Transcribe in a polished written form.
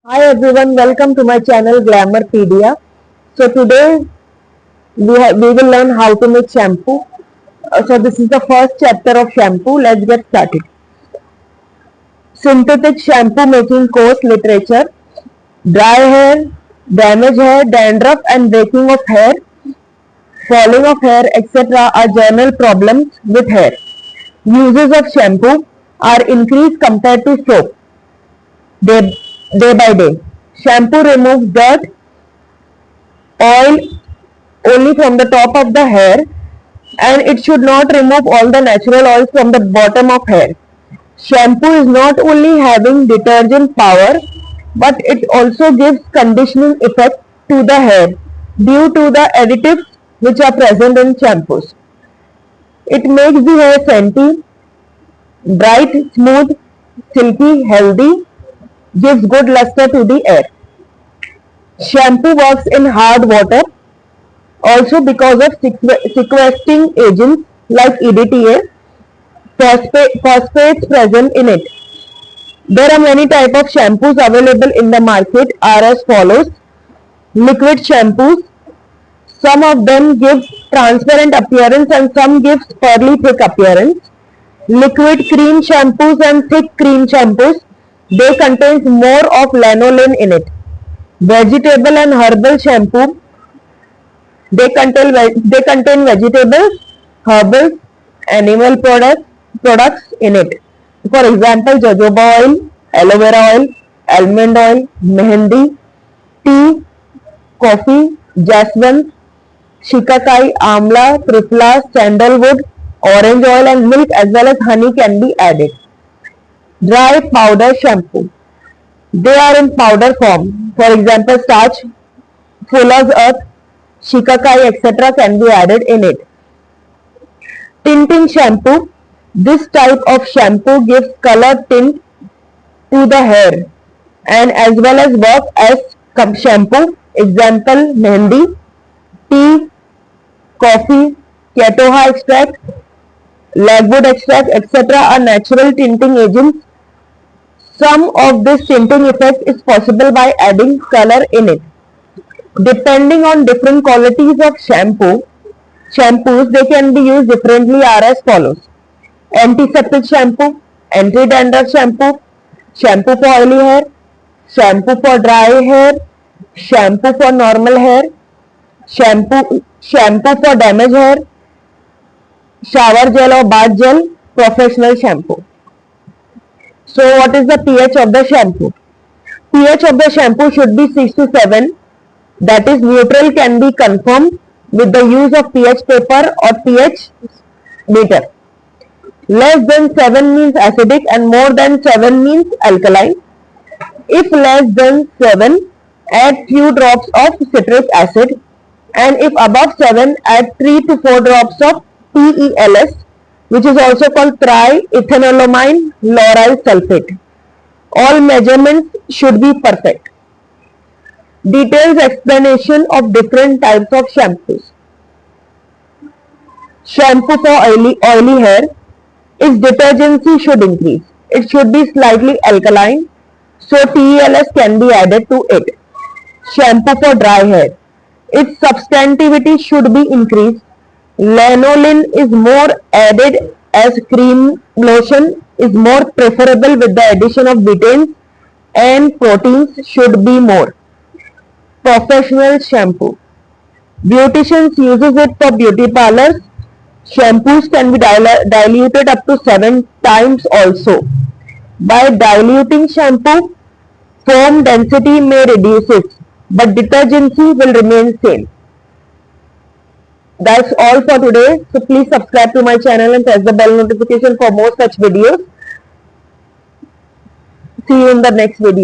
Hi everyone, welcome to my channel Glamourpedia. So today we will learn how to make shampoo. So this is the first chapter of shampoo. Let's get started. Synthetic shampoo making course literature. Dry hair, damaged hair, dandruff and breaking of hair, falling of hair, etc. are general problems with hair. Uses of shampoo are increased compared to soap day, day by day. Shampoo removes dirt, oil only from the top of the hair, and it should not remove all the natural oils from the bottom of hair. Shampoo is not only having detergent power, but it also gives conditioning effect to the hair due to the additives which are present in shampoos. It makes the hair scenty, bright, smooth, silky, healthy, gives good luster to the hair. Shampoo works in hard water also because of sequestrating agents like EDTA, phosphates present in it. There are many types of shampoos available in the market are as follows. Liquid shampoos. Some of them give transparent appearance and some gives pearly thick appearance. Liquid cream shampoos and thick cream shampoos. They contain more of lanolin in it. Vegetable and herbal shampoo. They contain vegetables, herbals, animal products in it. For example, jojoba oil, aloe vera oil, almond oil, mehendi, tea, coffee, jasmine, shikakai, amla, triphala, sandalwood, orange oil and milk as well as honey can be added. Dry powder shampoo. They are in powder form. For example, starch, fuller's earth, shikakai, etc. can be added in it. Tinting shampoo. This type of shampoo gives color tint to the hair and as well as work as shampoo. Example, mehendi, tea, coffee, catoha extract, lagwood extract, etc. are natural tinting agents. Some of this tinting effect is possible by adding color in it. Depending on different qualities of shampoos, they can be used differently are as follows. Antiseptic shampoo, anti-dandruff shampoo, shampoo for oily hair, shampoo for dry hair, shampoo for normal hair, shampoo for damaged hair, shower gel or bath gel, professional shampoo. So what is the pH of the shampoo? pH of the shampoo should be 6 to 7. That is, neutral can be confirmed with the use of pH paper or pH meter. Less than 7 means acidic and more than 7 means alkaline. If less than 7, add few drops of citric acid, and if above 7, add 3 to 4 drops of TELS, which is also called triethanolamine lauryl sulfate. All measurements should be perfect. Details explanation of different types of shampoos. Shampoo for oily hair. Its detergency should increase. It should be slightly alkaline, so TELS can be added to it. Shampoo for dry hair. Its substantivity should be increased. Lanolin is more added as cream lotion is more preferable with the addition of betaines and proteins should be more. Professional shampoo. Beauticians uses it for beauty parlors. Shampoos can be diluted up to 7 times also. By diluting shampoo, foam density may reduce it, but detergency will remain same. That's all for today. So please subscribe to my channel and press the bell notification for more such videos. See you in the next video.